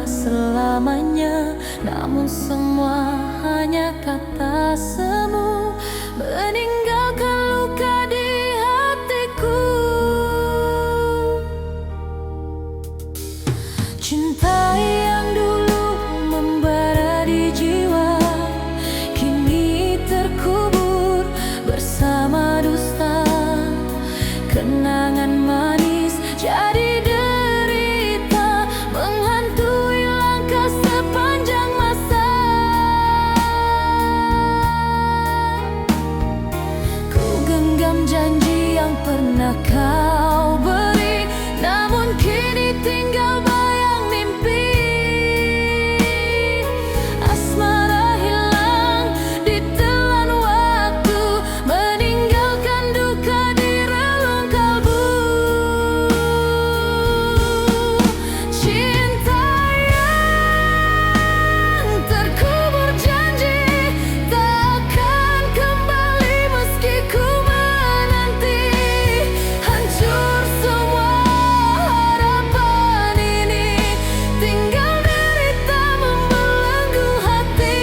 selamanya, namun semua hanya kata semu, meninggalkan luka di hatiku. Cinta yang dulu membara di jiwa, kini terkubur bersama dusta. Kenangan manis jadi derita, menghantui langkah sepanjang masa. Ku genggam janji yang pernah kau beri, namun kini tinggal bayang mimpi. Asmara hilang ditelan waktu, meninggalkan duka di relung kalbu. Cinta yang terkubur janji takkan kembali meski ku menanti. Hancur semua harapan ini, tinggal derita membelenggu hati.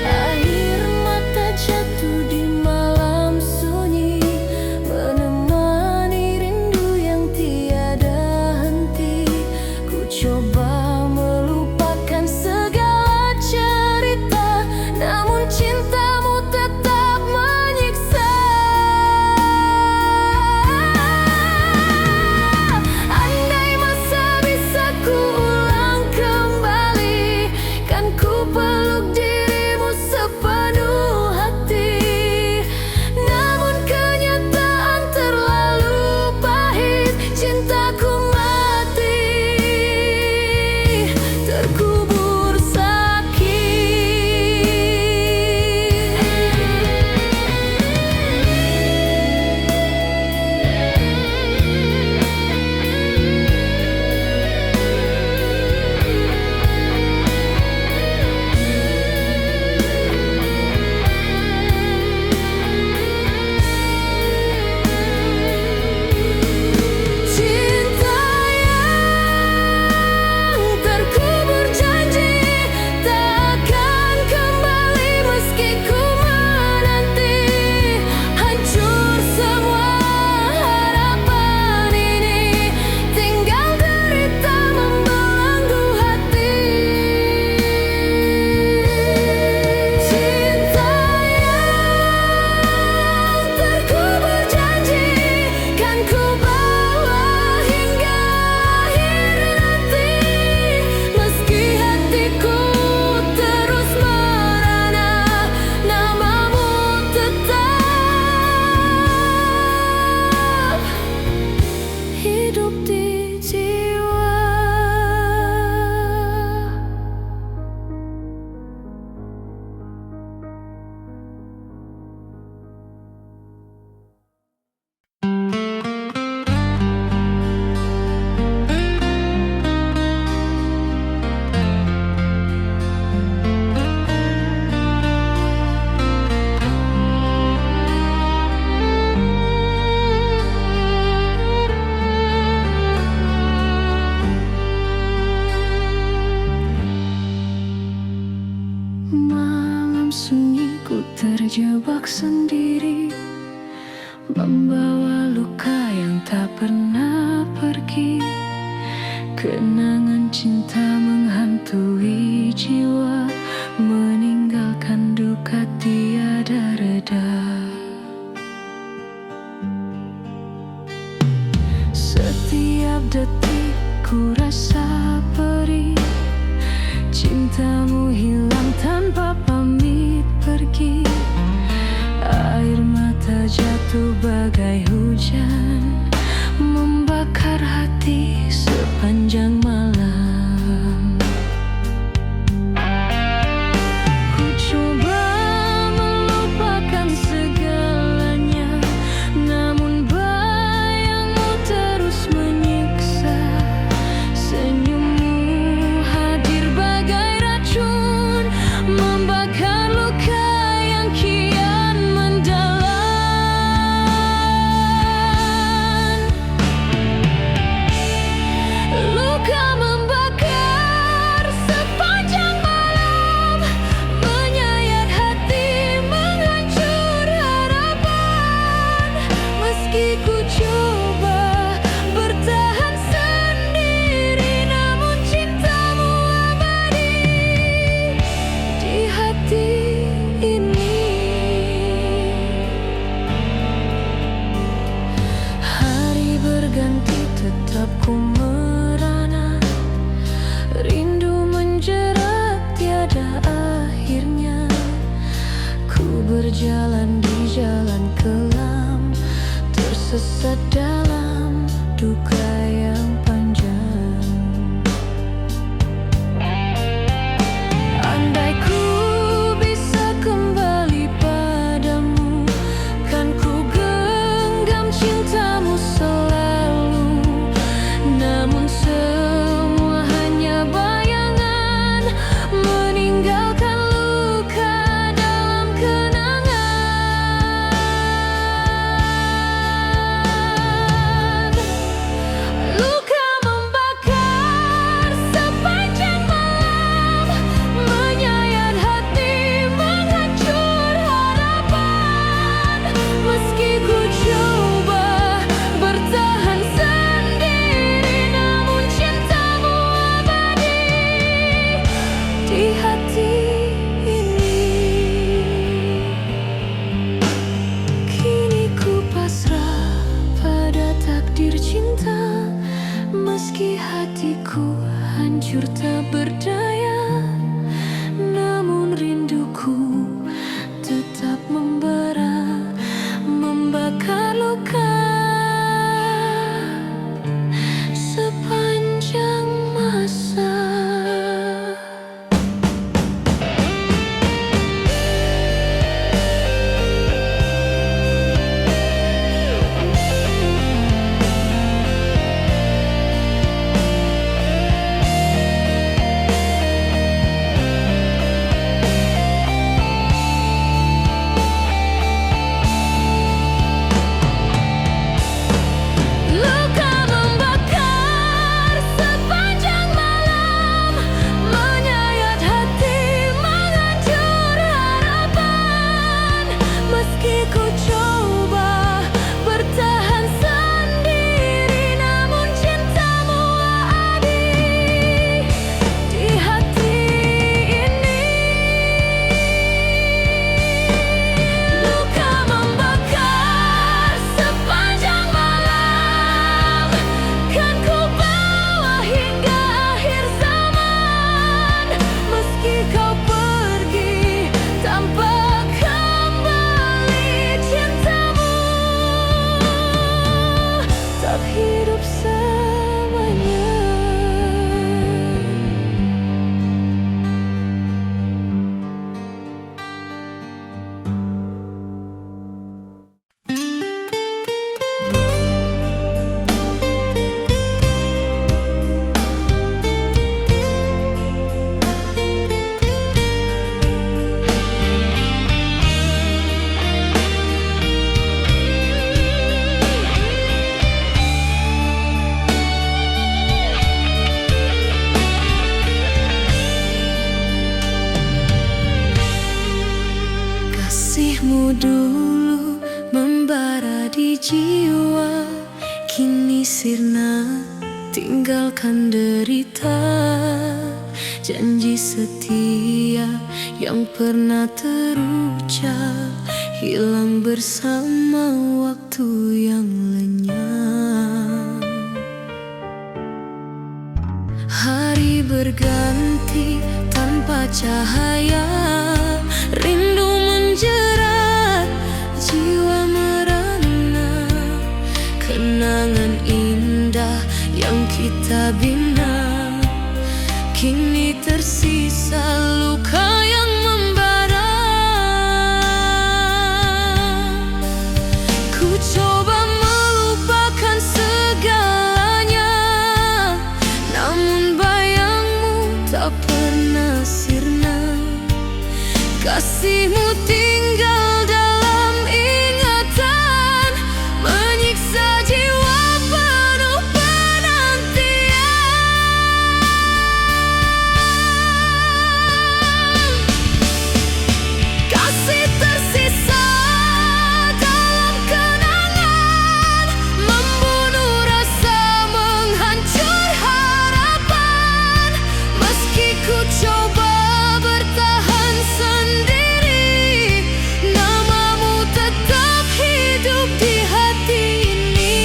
Air mata jatuh di malam sunyi, menemani rindu yang tiada henti. Ku coba melupakan segala cerita, namun cintamu tetap menyiksa. Andai masa bisa ku ulang kembali, kan ku peluk dirimu sepenuh hati. Namun kenyataan terlalu pahit, cintaku mati, terkubur sakit. Cinta yang terkubur janji takkan kembali meski ku menanti. Hancur semua harapan ini, tinggal derita membelenggu hati. Cinta yang terkubur janji kan ku bawa hingga akhir nanti, meski hatiku terus merana, namamu tetap hidup di jiwa. Malam sunyi ku terjebak sendiri, membawa luka yang tak pernah pergi. Kenangan cinta menghantui jiwa, meninggalkan duka tiada reda. Setiap detik ku rasa perih, cintamu hilang tanpa pamit pergi. Air mata jatuh bagai hujan, membakar hati sepanjang malam. Ku coba melupakan segalanya, namun bayangmu terus menyiksa. Senyum Hatiku hancur tak berdaya, namun rinduku tetap membara, membakar luka sepanjang masa. Kasihmu dulu membara di jiwa, kini sirna tinggalkan derita. Janji setia yang pernah terucap hilang bersama waktu yang lenyap. Hari berganti tanpa cahaya, rindu menjerat, jiwa merana. Kenangan indah yang kita bina, kini tersisa luka yang membara. Ku coba melupakan segalanya, namun bayangmu tak pernah sirna. Kasihmu tinggal dalam ingatan, menyiksa jiwa penuh penantian. Kasih tersisa dalam kenangan, membunuh rasa, menghancur harapan. Meski ku coba bertahan sendiri, namamu tetap hidup di hati ini.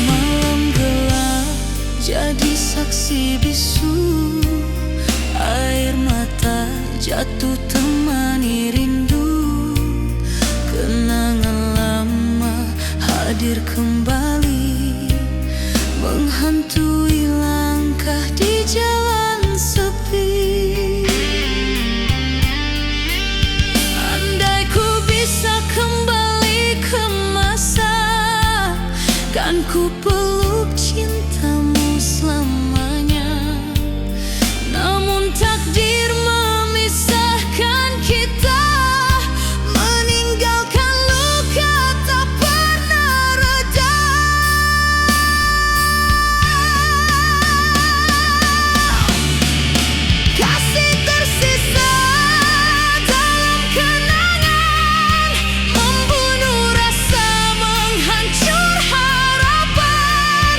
Malam gelap jadi saksi bisu, air mata jatuh temani rindu. Kenangan lama hadir kembali, menghantui langkah di jalan sepi. Andai ku bisa kembali ke masa, kan ku peluk cintamu selamanya. Namun takdir memisahkan kita, meninggalkan luka tak pernah reda. Kasih tersisa dalam kenangan, membunuh rasa, menghancur harapan.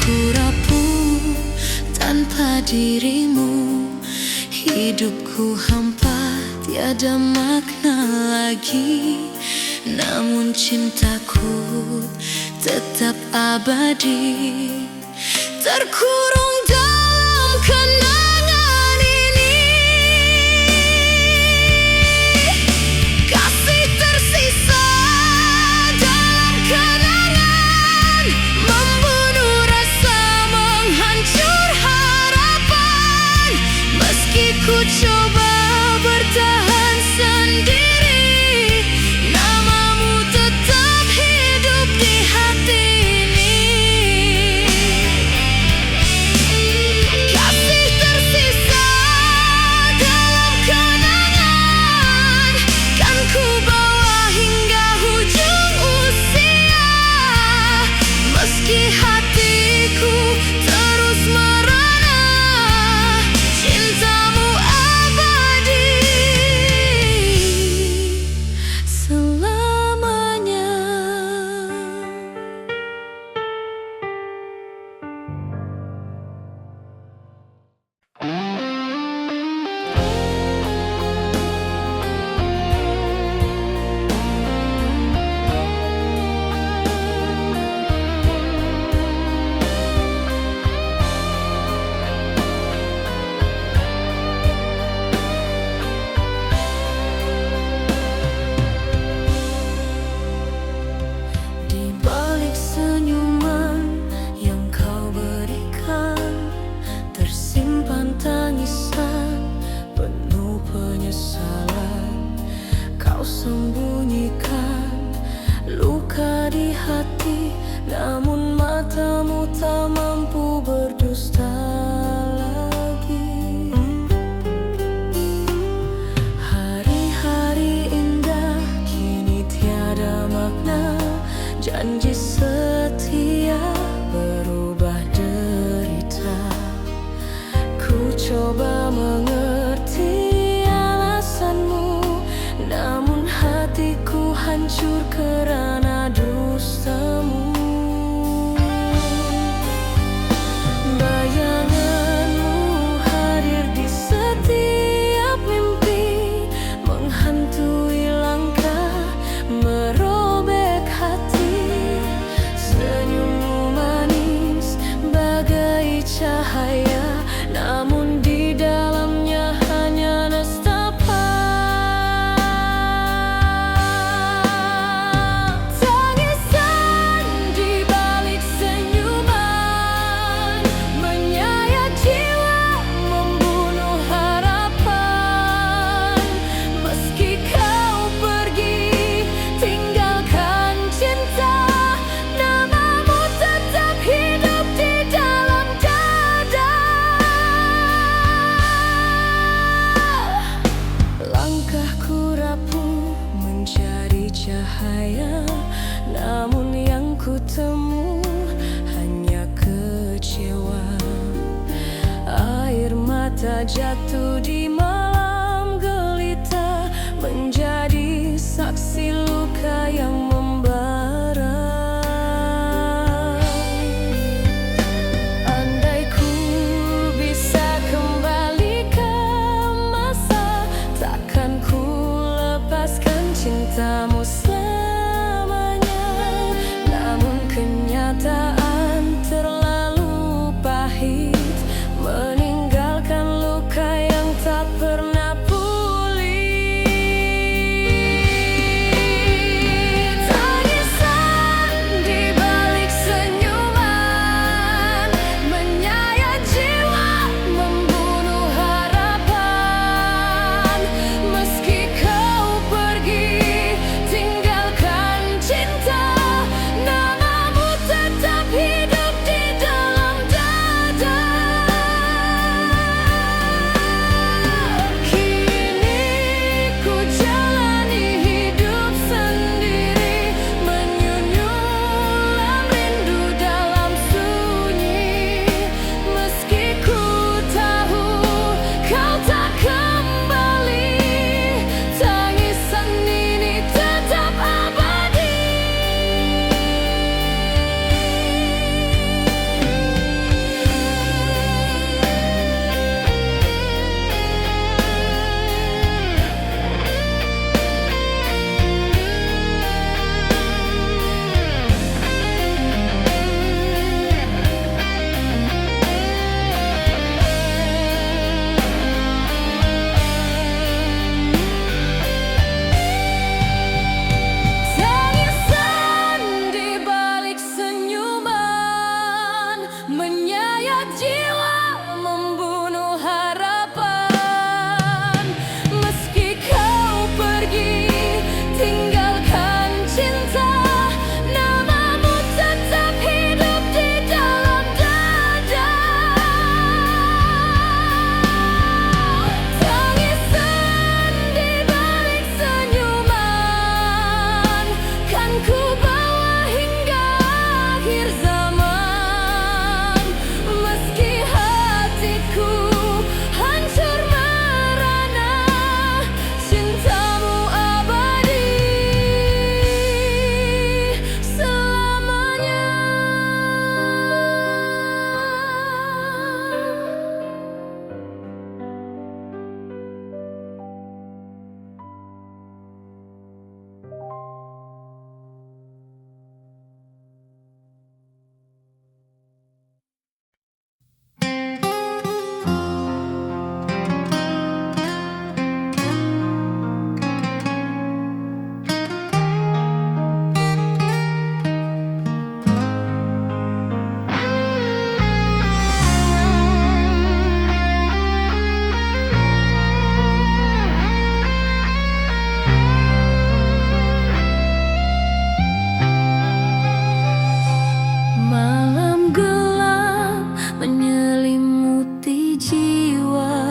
ku rapuh tanpa dirimu. Hidupku hampa, tiada makna lagi. Namun cintaku tetap abadi, terkurung dalam kenangan ini. Kasih tersisa dalam kenangan, membunuh rasa, menghancur harapan. Meski ku coba bertahan sendiri, namamu tetap hidup di hati ini. Kasih tersisa dalam kenangan, kan ku bawa hingga hujung usia. Meski hatiku terus merana, cintamu abadi selamanya. Di balik senyuman yang kau berikan, tersimpan tangisan penuh penyesalan. Kau sembunyikan luka di hati, namun matamu tak mampu berdusta lagi. Hari-hari indah kini tiada makna, janji setia berubah derita. Ku coba mengerti alasanmu, namun hatiku hancur kerana dustamu. Bayanganmu hadir di setiap mimpi, menghantui langkah, merobek hati. Senyummu manis bagai cahaya, namun di dalamnya hanya nestapa. Tangisan di balik senyuman menyayat jiwa, membunuh harapan. Meski kau pergi tinggalkan cinta, namamu tetap hidup di dalam dada. Langkahku rapuh menjadi cahaya, namun yang ku temu hanya kecewa. Air mata jatuh di malam gelita, menjadi saksi luka yang membara. Andai ku bisa kembali ke masa, takkan ku lepaskan cintamu selamanya. Namun kenyataan terlalu pahit, meninggalkan luka yang tak daya jiwa membunuh harapan. Meski kau pergi tinggalkan cinta, namamu tetap hidup di dalam dada. Tangisan di balik senyuman kan ku bawa hingga akhir zaman. Meski hatiku hancur merana, cintamu abadi selamanya. Malam gelap menyelimuti jiwa,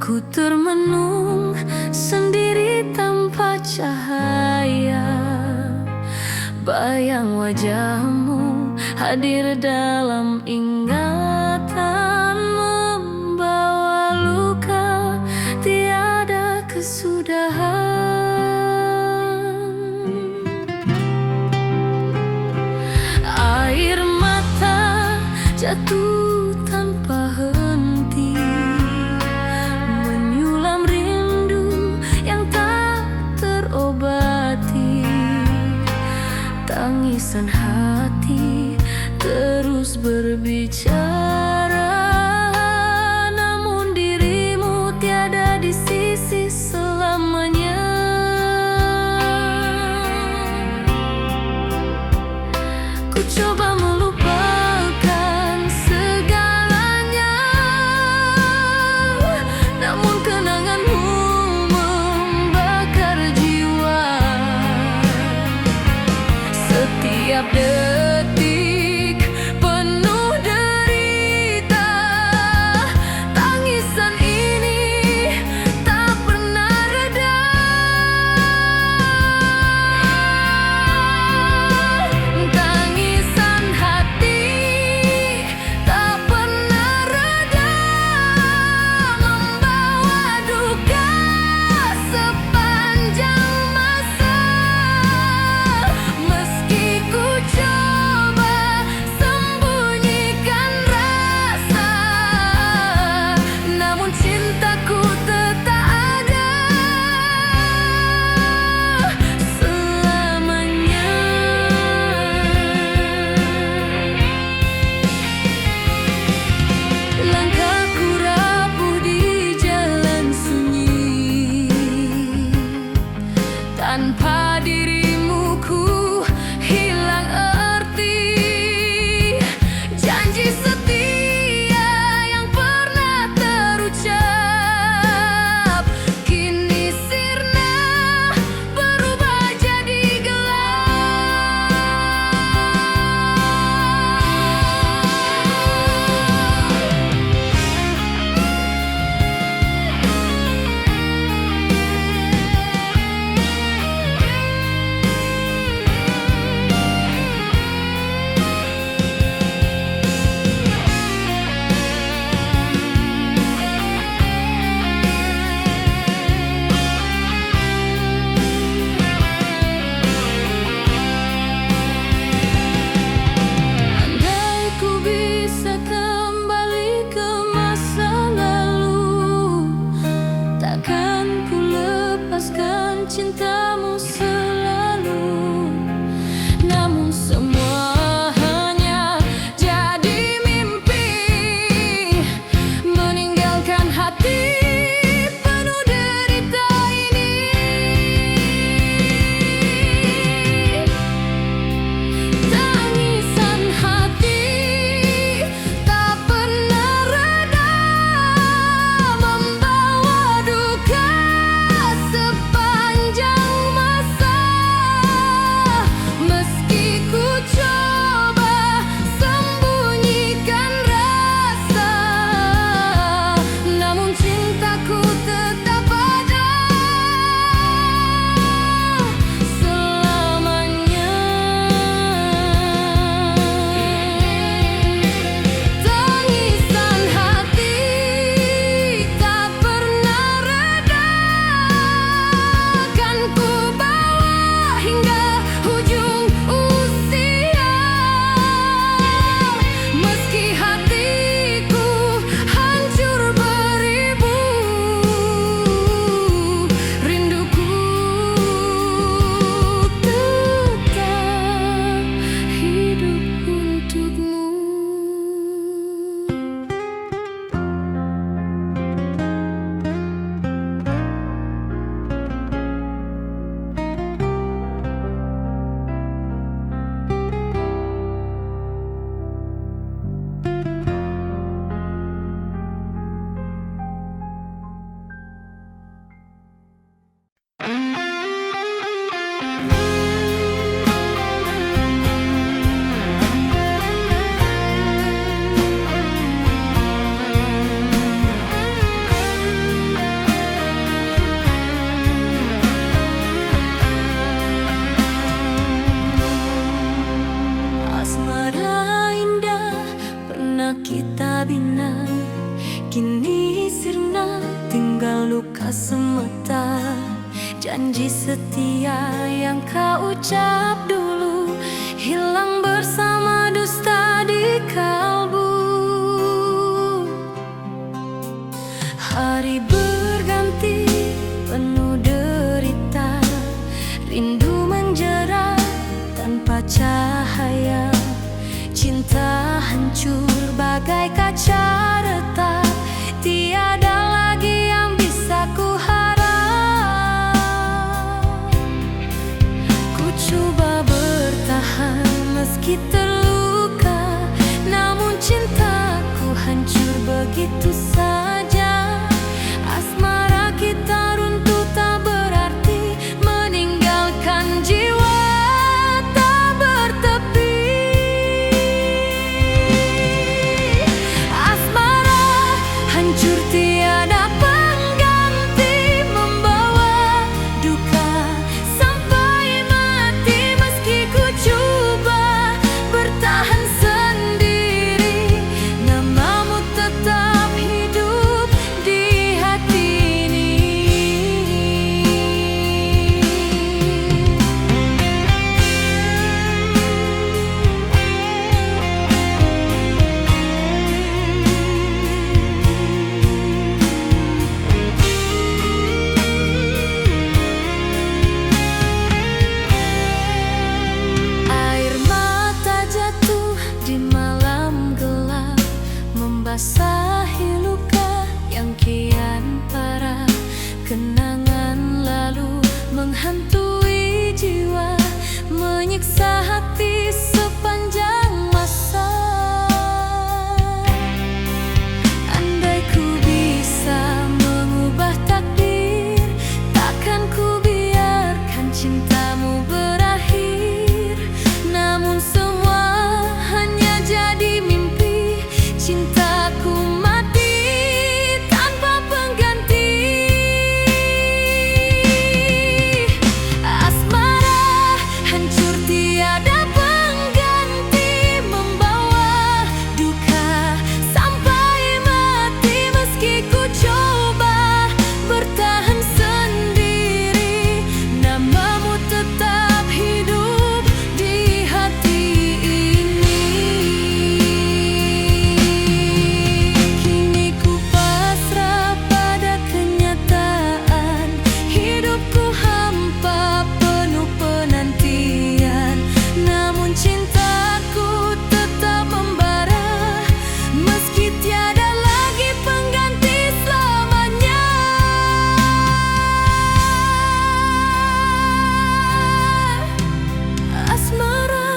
ku termenung sendiri tanpa cahaya. Bayang wajahmu hadir dalam ingatan, membawa luka tiada kesudahan. Air mata jatuh tanpa henti, menyulam rindu yang tak terobati. Tangisan hati terus berbicara, namun dirimu tiada di sisi selamanya. Ku coba melupakan segalanya, namun kenanganmu membakar jiwa. Setiap detik penuh derita, pernah kita bina, kini sirna tinggal luka semata. Janji setia yang kau ucap dulu hilang bersama dusta di kalbu. Hari berganti penuh derita, rindu menjerat tanpa cahaya. Cinta hancur bagai kaca retak, tiada lagi yang bisa ku harap. Ku coba bertahan meski terluka, namun cintaku hancur begitu saja. Asmara kita runtuh tak berarti, meninggalkan jiwa tak bertepi. Asmara hancur tiada pengganti, membawa duka sampai mati. Meski ku coba bertahan sendiri, namamu tetap hidup di hati ini. Air mata jatuh di malam gelap, membasahi luka yang kian parah. Kenangan lalu menghantui jiwa, menyiksa hati sepanjang masa. Andai ku bisa mengubah takdir, takkan ku biarkan cintamu berakhir. Namun semua hanya jadi mimpi, cintaku mati tanpa pengganti. Asmara hancur tiada pengganti, membawa duka sampai mati. Meski ku coba bertahan sendiri, namamu tetap hidup di hati ini. Kini ku pasrah pada kenyataan, hidupku hampa penuh penantian. Namun cintaku tetap membara, meski tiada lagi pengganti selamanya. Asmara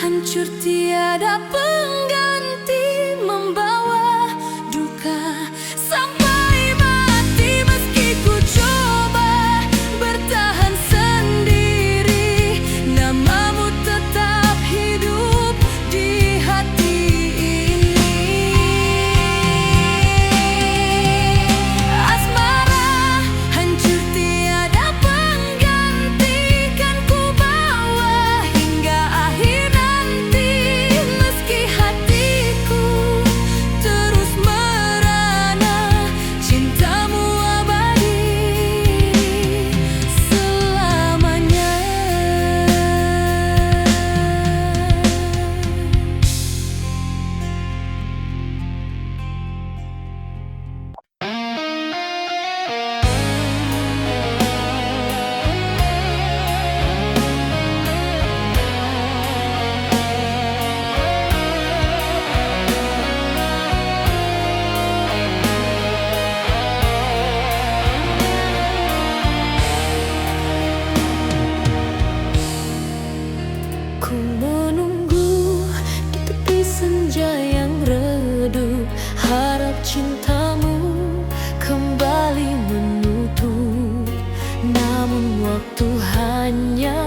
hancur tiada pengganti, membawa duka sampai mati. Meski ku coba bertahan sendiri, namamu tetap hidup di hati ini. Asmara hancur tiada pengganti, kan ku bawa hingga akhir nanti. Meski hatiku terus merana, cintamu abadi selamanya. Ku menunggu di tepi senja yang redup, harap cintamu kembali menutup. Namun waktu hanya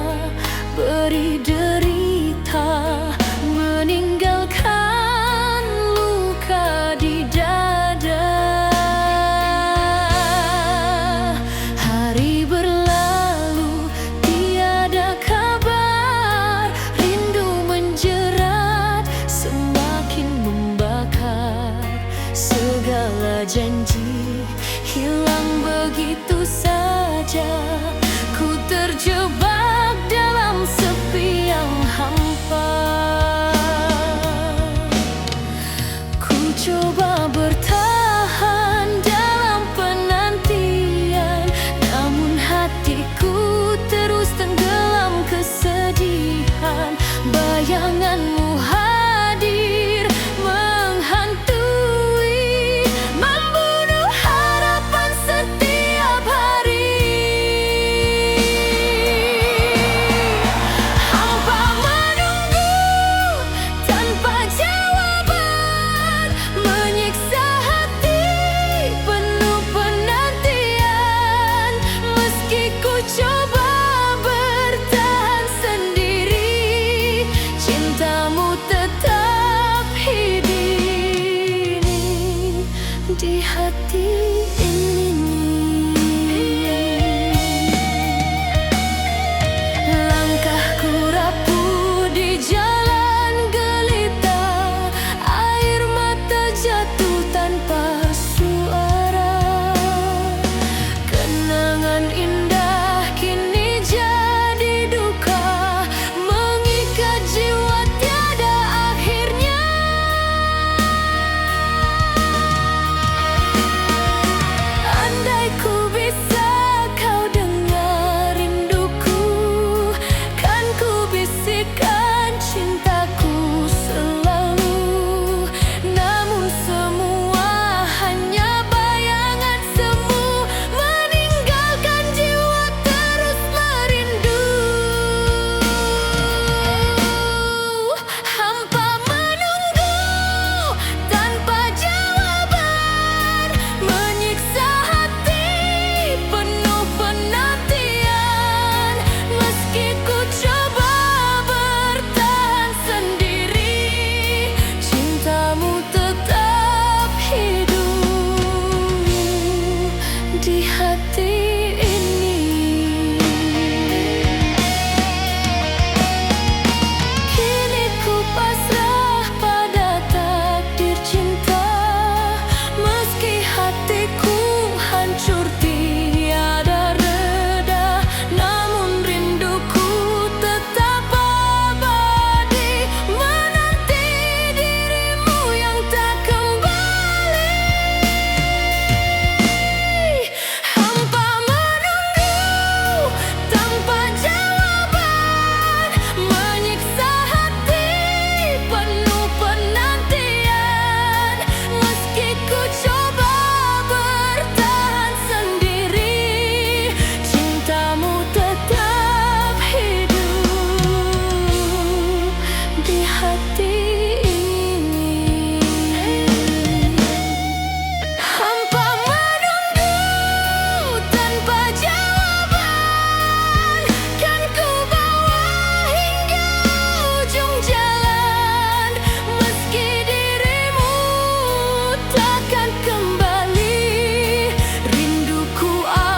beri derita, meninggalkan luka di dada. Hari berlalu tiada kabar, rindu menjerat semakin membakar. janji hilang begitu saja. Ku terjebak dalam sepi yang hampa. Ku coba bertahan dalam penantian, namun hatiku terus tenggelam kesedihan. Bayanganmu hadir menghantui, membunuh harapan setiap hari. Hampa menunggu tanpa jawaban, menyiksa hati penuh penantian. Meski ku coba bertahan sendiri, cintamu tetap hidup di hati ini. Langkahku rapuh di jalan gelita, air mata jatuh tanpa suara. Kenangan indah kini jadi duka, mengikat jiwa tiada akhirnya. Andai ku bisa kau dengar rinduku, kan ku bisikkan cintaku selalu. Namun semua hanya bayangan semu, meninggalkan jiwa terus merindu. Hampa menunggu tanpa jawaban, menyiksa hati penuh penantian. Meski ku coba bertahan sendiri, cintamu tetap hidup di hati ini. Kini ku pasrah pada takdir cinta, meski hatiku hancur tiada reda. Namun rinduku tetap abadi, menanti dirimu yang tak kembali. Hampa menunggu tanpa jawaban, menyiksa hati penuh penantian. Meski ku coba bertahan sendiri, cintamu tetap hidup di hati ini. Hampa menunggu tanpa jawaban, kan ku bawa hingga ujung jalan. Meski dirimu takkan kembali, rinduku abadi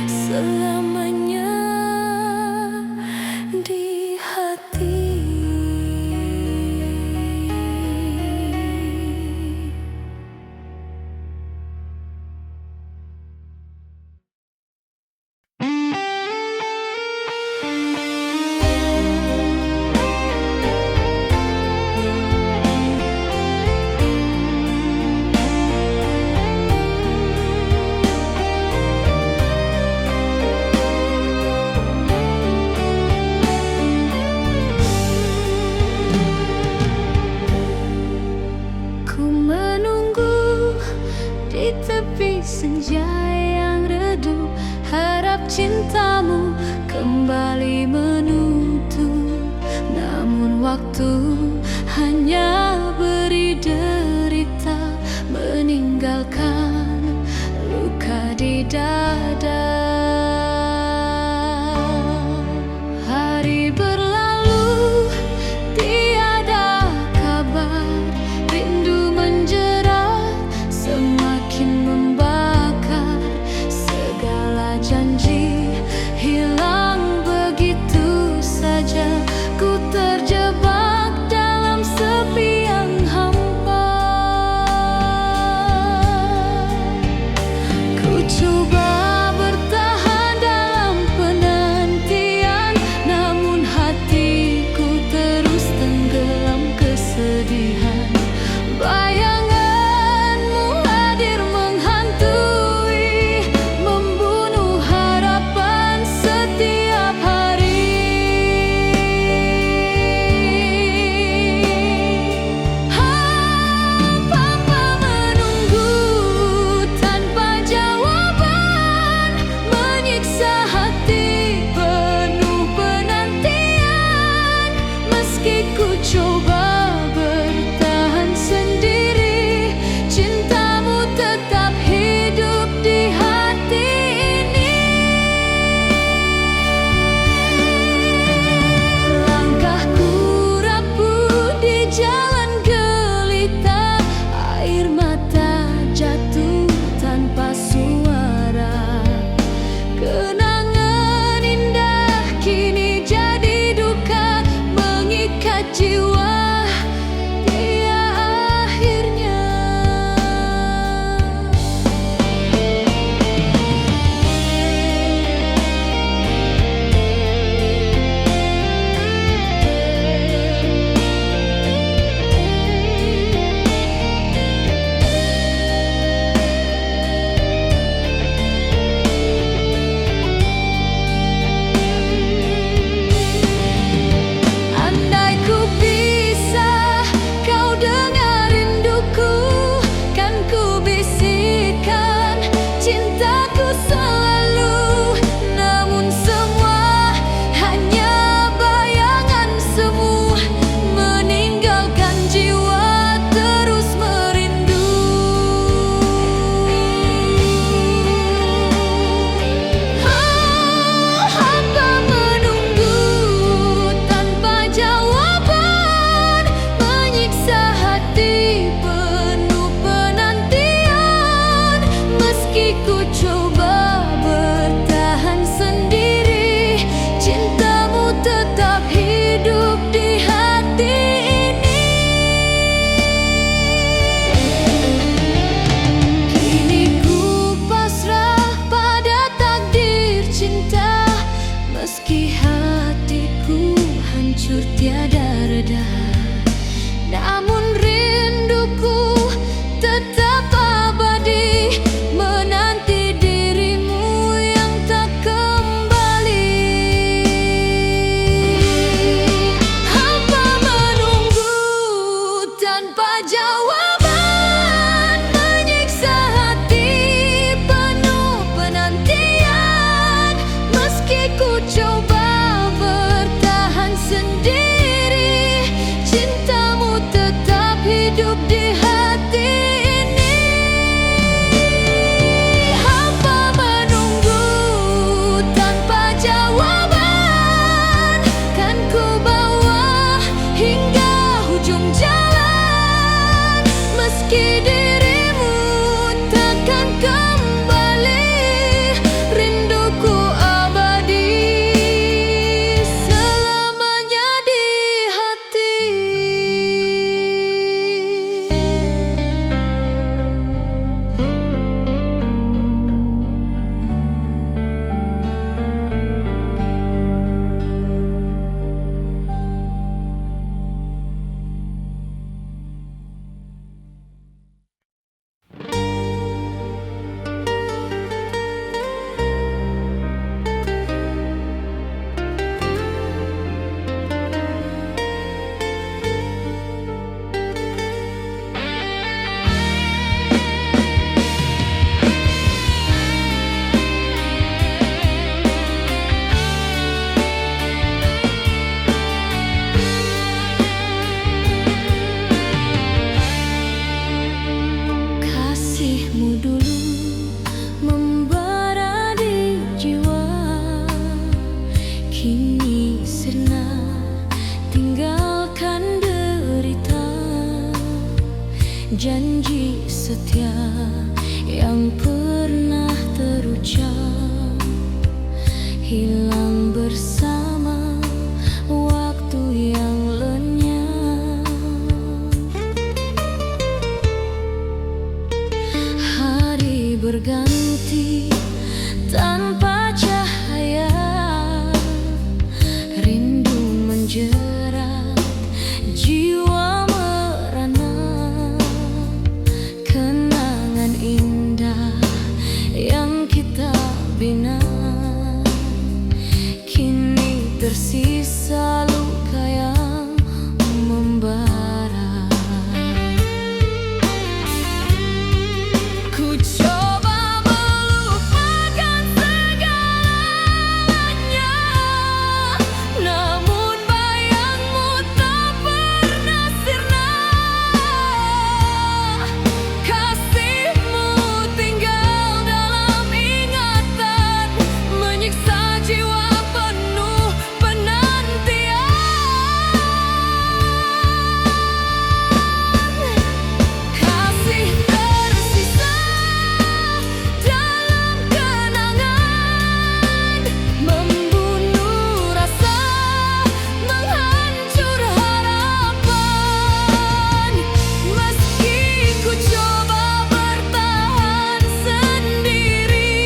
selamanya di hati. Ku menunggu di tepi senja yang redup, harap cintamu kembali menutup. Namun waktu hanya beri derita, meninggalkan luka di dada. Hari berlalu tiada kabar, rindu menjerat semakin membakar. Segala janji hilang begitu saja, ku terjebak janji setia yang pernah terucap hilang bersama waktu yang lenyap. Hari berganti tanpa cahaya, rindu menjerat jiwa merana. Kenangan indah yang kita bina kini tersisa luka yang membara. Ku coba melupakan segalanya, namun bayangmu tak pernah sirna. Kasihmu tinggal dalam ingatan, menyiksa jiwa penuh penantian. Kasih tersisa dalam kenangan, membunuh rasa, menghancur harapan. Meski ku coba bertahan sendiri,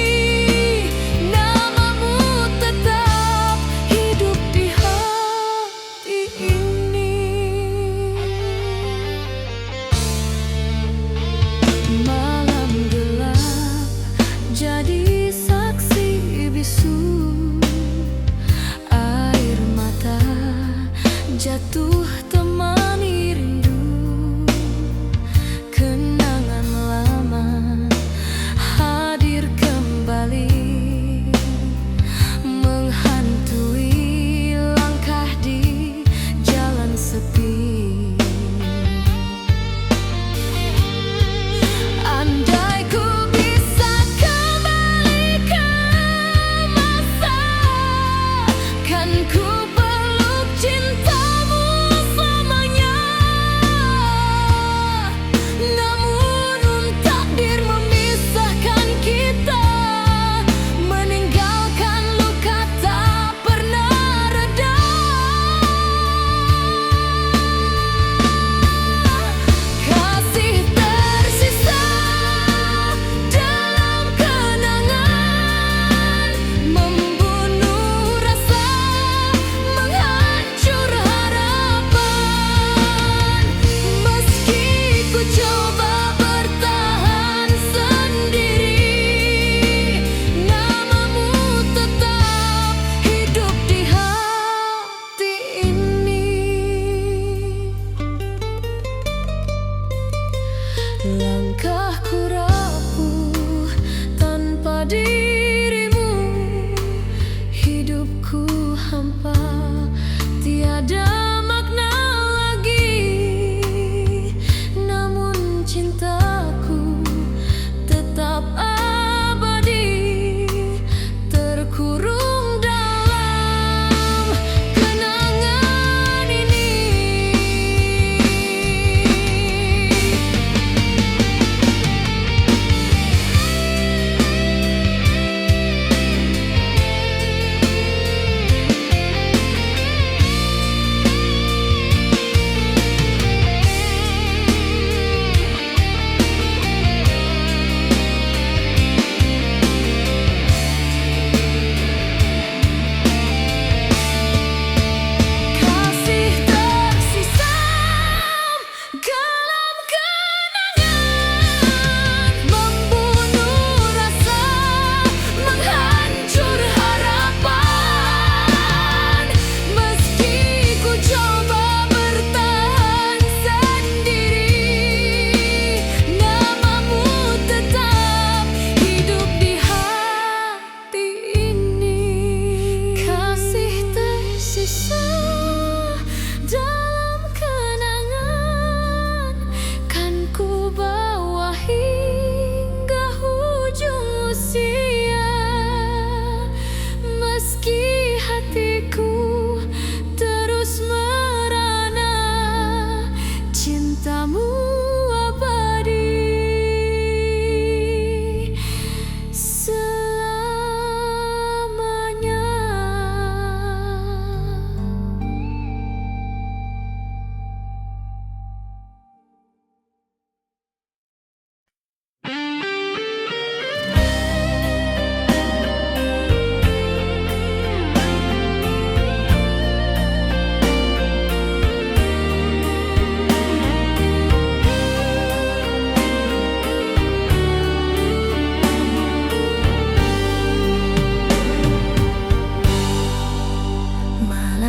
namamu tetap hidup di hati ini. Malam gelap jadi saksi bisu, air mata jatuh temani rindu. Kenangan lama hadir kembali, menghantui langkah di jalan sepi. Andai ku bisa kembali ke masa, kan ku peluk cintamu selamanya. Namun takdir memisahkan kita, meninggalkan luka tak pernah reda. Kasih tersisa dalam kenangan, membunuh rasa, menghancur harapan. Meski ku coba bertahan sendiri, namamu tetap hidup di hati ini. Langkahku rapuh tanpa dirimu, hidupku hampa, tiada makna lagi. Namun cintaku tetap abadi, terkurung dalam kenangan ini.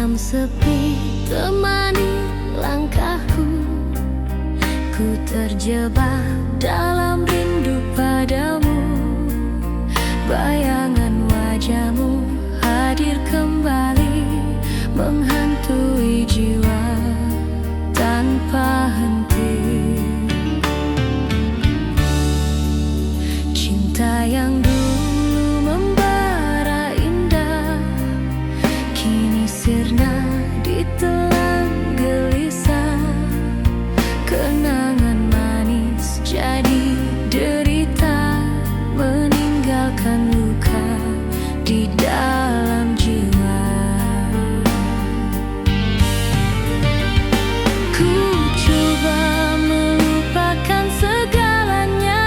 malam sepi temani langkahku. Ku terjebak dalam rindu padamu. Bayangan wajahmu hadir kembali, menghantui jiwa tanpa henti. Cinta yang dulu membara indah, kini sirna ditelan gelisah. Kenangan manis jadi derita, meninggalkan luka di dalam jiwa. Ku coba melupakan segalanya,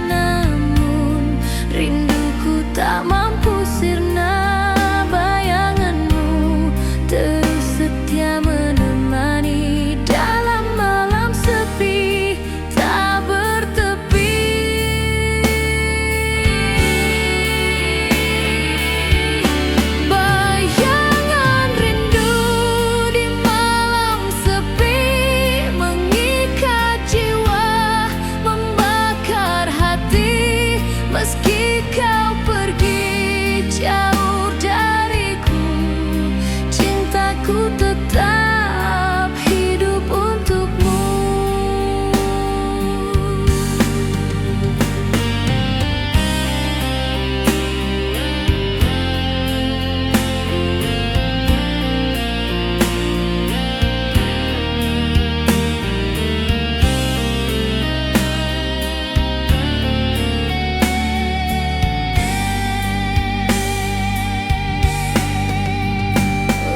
namun rinduku tak mampu sirna. Bayanganmu terus setia menemani dalam malam sepi tak bertepi. Bayangan rindu di malam sepi mengikat jiwa, membakar hati. Meski kau pergi jauh dariku, cintaku tetap hidup untukmu.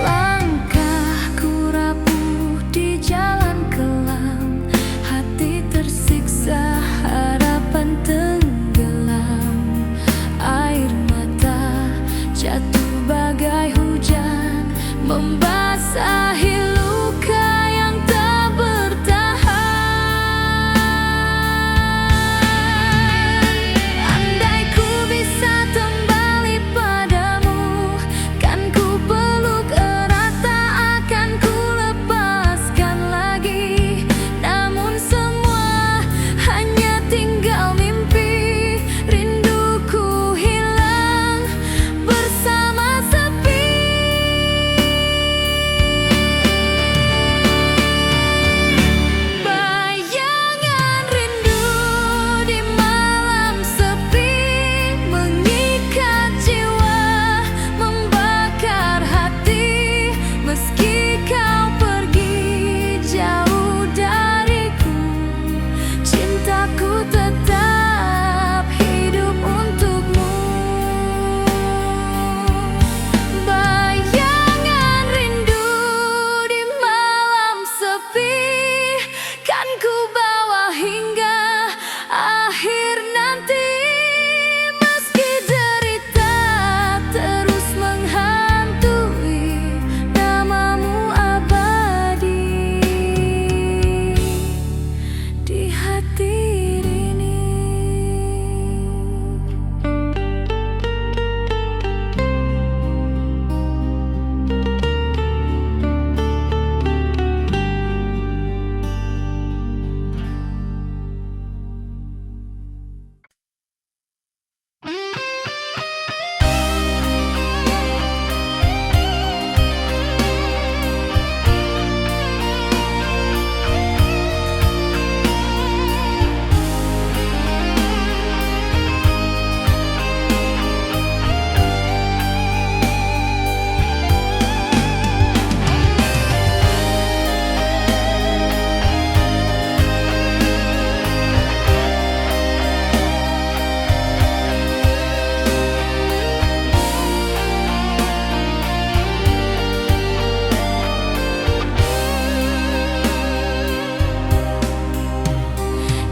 Langkahku rapuh di jalan kelam, hati tersiksa, harapan tenggelam. Air mata jatuh bagai hujan, membasahi luka yang tak bertahan. Andai ku bisa kembali padamu, kan ku peluk erat, tak akan ku lepaskan lagi. Namun semua hanya tinggal mimpi, rinduku hilang bersama sepi. Bayangan rindu di malam sepi mengikat jiwa, membakar hati. Meski kau pergi jauh dariku, cintaku tetap hidup untukmu. Bayangan rindu di malam sepi kan ku bawa hingga akhir nanti. Meski derita terus menghantui, namamu abadi di hati ini.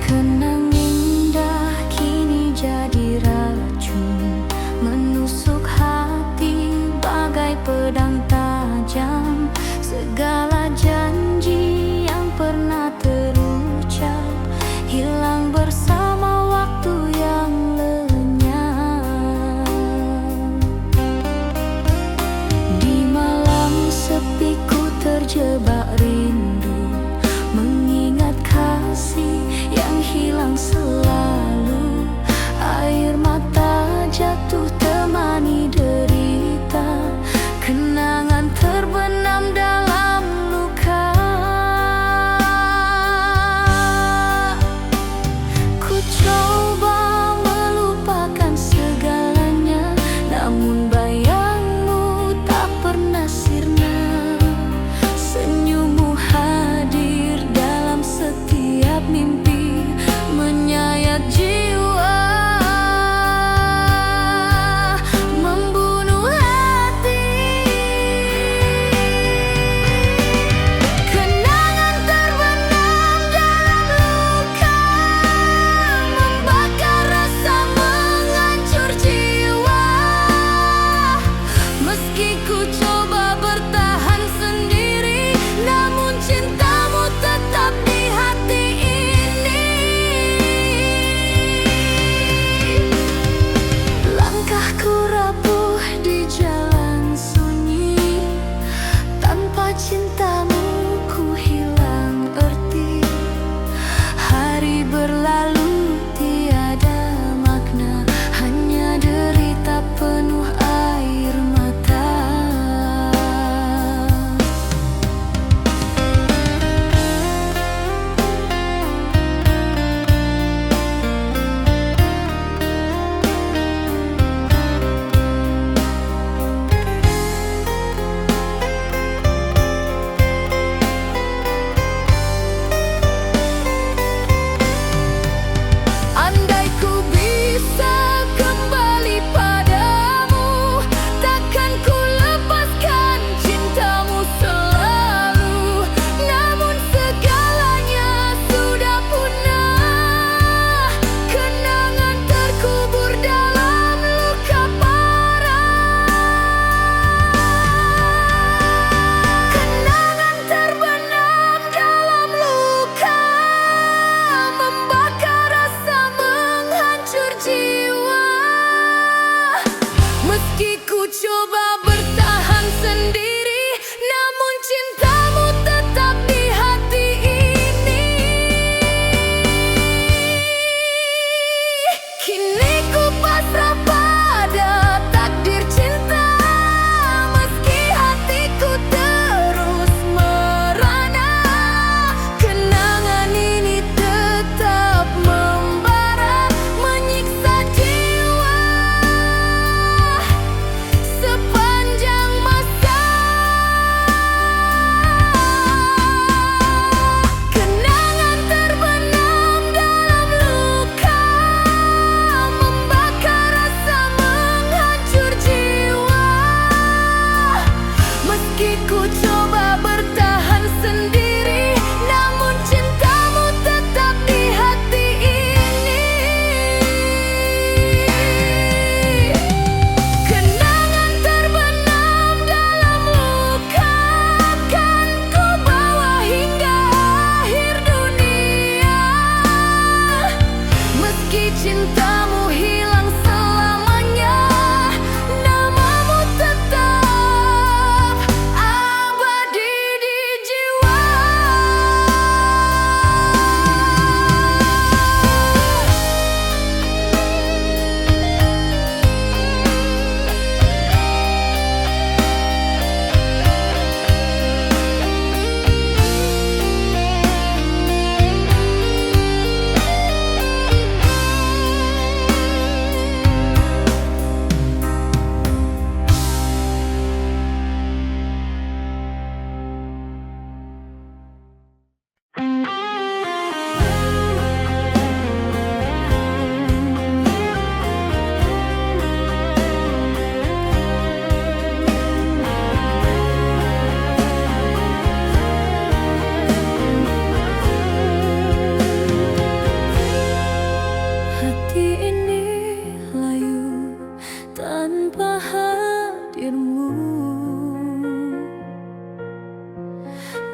Kenang indah kini jadi racun, menusuk hati bagai pedang tajam. Segala janji yang pernah terucap hilang bersama waktu yang lenyap. Di malam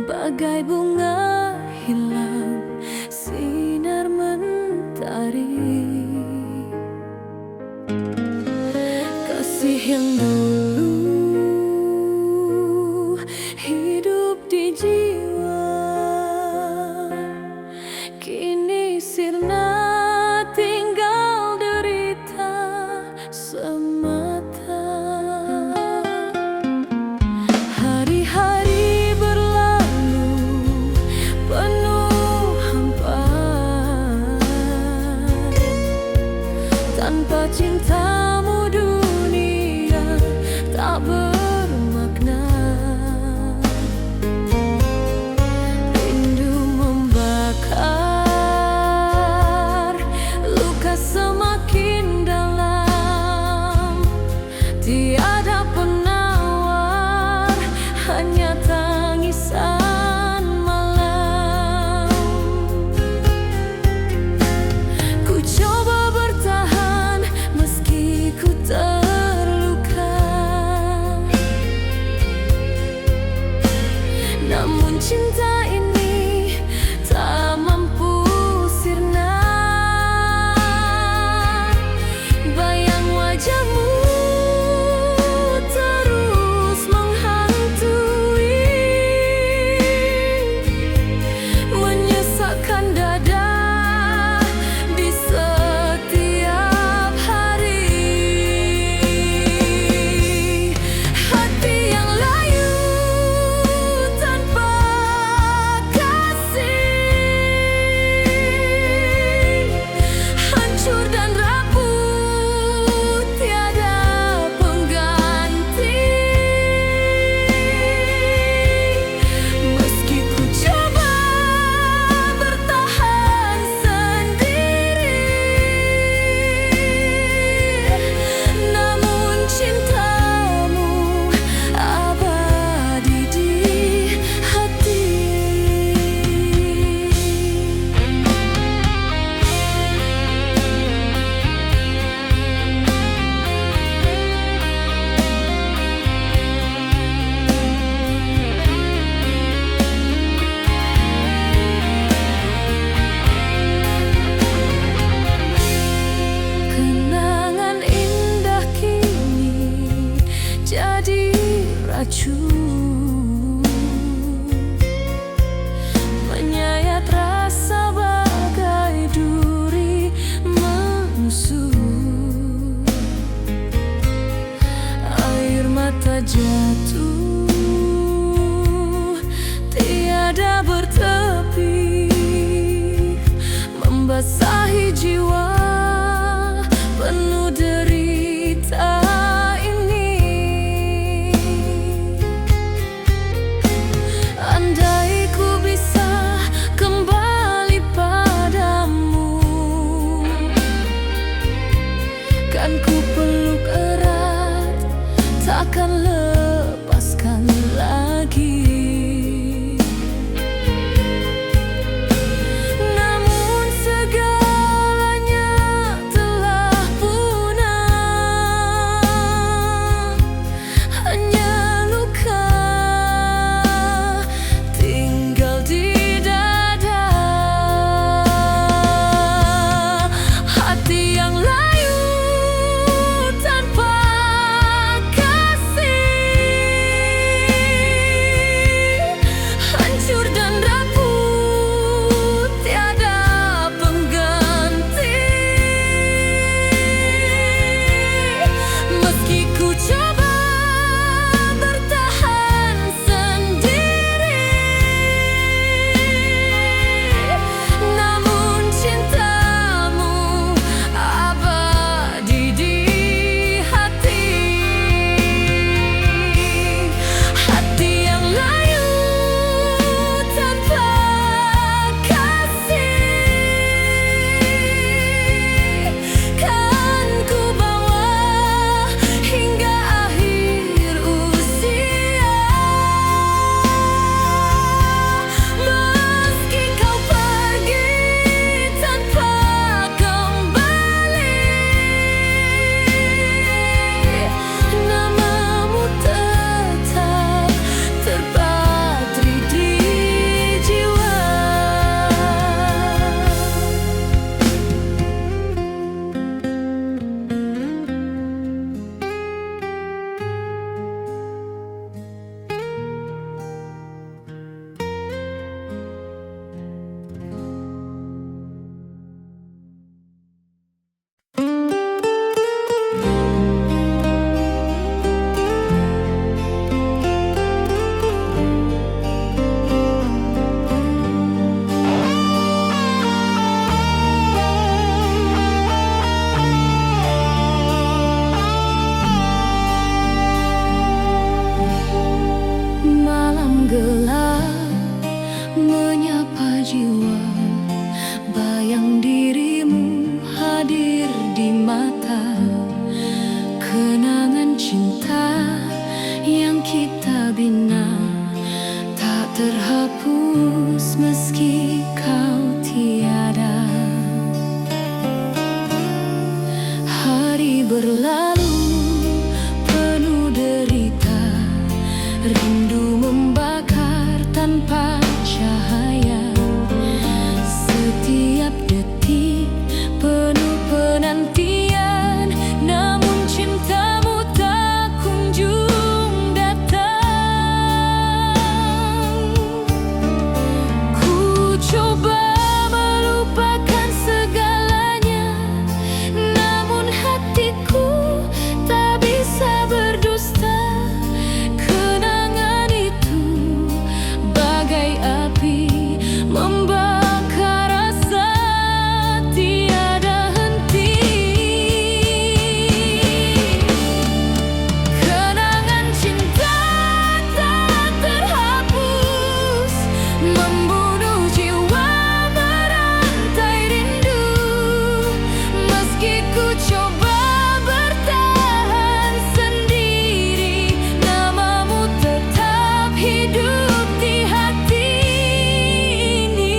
bagai bunga hilang sinar mentari. Kasih yang dulu hidup di jiwa, kini sirna tinggal derita semata. Hari-hari berlalu penuh hampa, tanpa cintamu dunia tak bermakna. Rindu membakar, luka semakin dalam, tiada penawar, hanya tangisan malam. Ku coba bertahan meski ku terluka, namun cinta ini tak mampu sirna. Bayang wajahmu terus menghantui, menyesakkan dada di setiap hari. Hati yang layu tanpa kasih, hancur dan rapuh, tiada pengganti. Meski ku coba bertahan sendiri, namun cintamu abadi di hati. Kenangan indah kini jadi racun, menyayat rasa bagai duri menusuk. Air mata jatuh, tiada bertepi, membasahi jiwa penuh derita ini. Andai ku bisa kembali padamu, kan ku peluk erat, takkan lepaskan lagi. Namun segalanya terhapus meski kau tiada. Hari berlalu penuh derita, rindu membakar tanpa cahaya. Setiap detik penuh penantian, namun cintamu tak kunjung datang. Ku coba melupakan segalanya, namun hatiku tak bisa berdusta. Kenangan itu bagai api membakar rasa tiada henti. Kenangan cinta tak terhapus, membunuh jiwa merantai rindu. Meski ku coba bertahan sendiri, namamu tetap hidup di hati ini.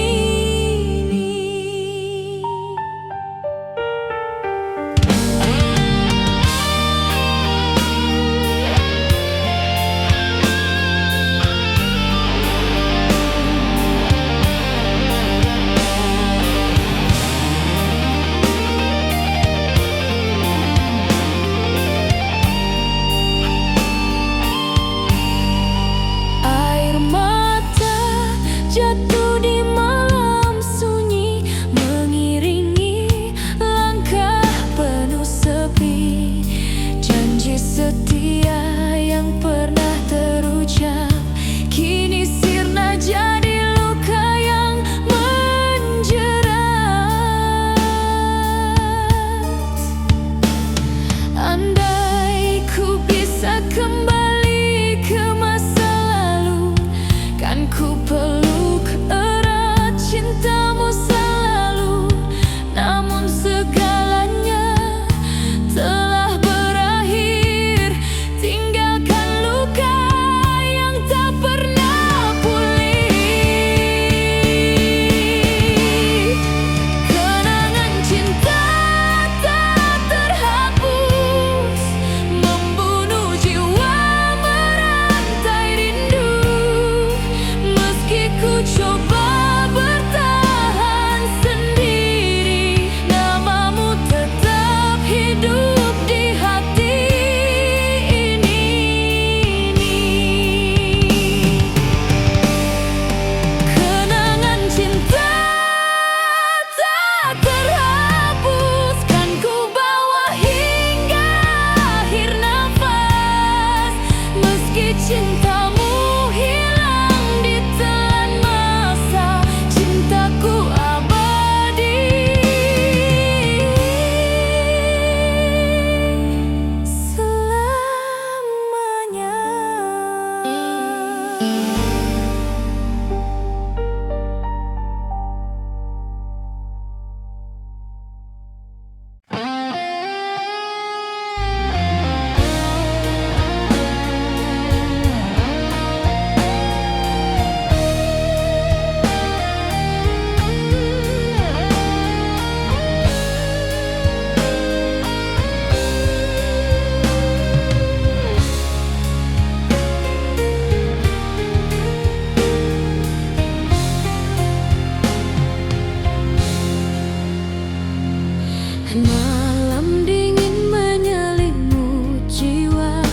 Air mata jatuh di malam sunyi, mengiringi langkah penuh sepi. Janji setia yang pernah terucap kini sirna jadi luka yang menjerat. Andai ku bisa kembali ke masa lalu, kan ku peluk erat cintamu selalu. Namun segalanya telah berakhir, tinggalkan luka yang tak pernah pulih. Kenangan cinta tak terhapus, membunuh jiwa merantai rindu. Meski ku coba bertahan sendiri, namamu tetap hidup di hati ini. Kenangan cinta tak terhapus, kan ku bawa hingga akhir nafas. Meski cintamu hilang di telan masa, cintaku abadi selamanya. Malam dingin menyelimuti jiwa,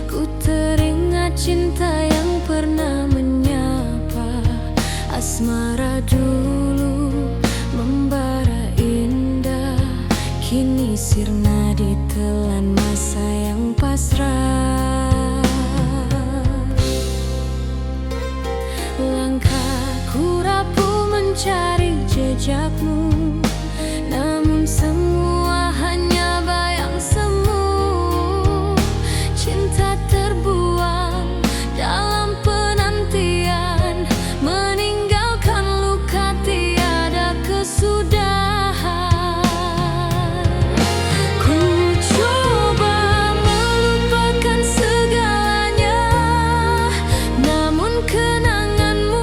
ku teringat cinta yang pernah menyapa. Asmara dulu membara indah, kini sirna ditelan masa yang pasrah. Langkahku rapuh mencari jejakmu, namun semua hanya bayang semu. Cinta terbuang dalam penantian, meninggalkan luka tiada kesudahan. Ku coba melupakan segalanya, namun kenanganmu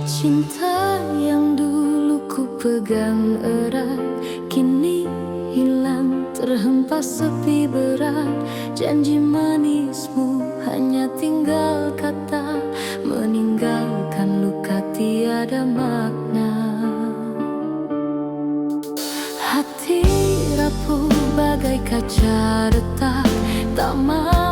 Cinta yang dulu ku pegang erat kini hilang, terhempas sepi berat. Janji manismu hanya tinggal kata, meninggalkan luka tiada makna. Hati rapuh bagai kaca retak, tak mau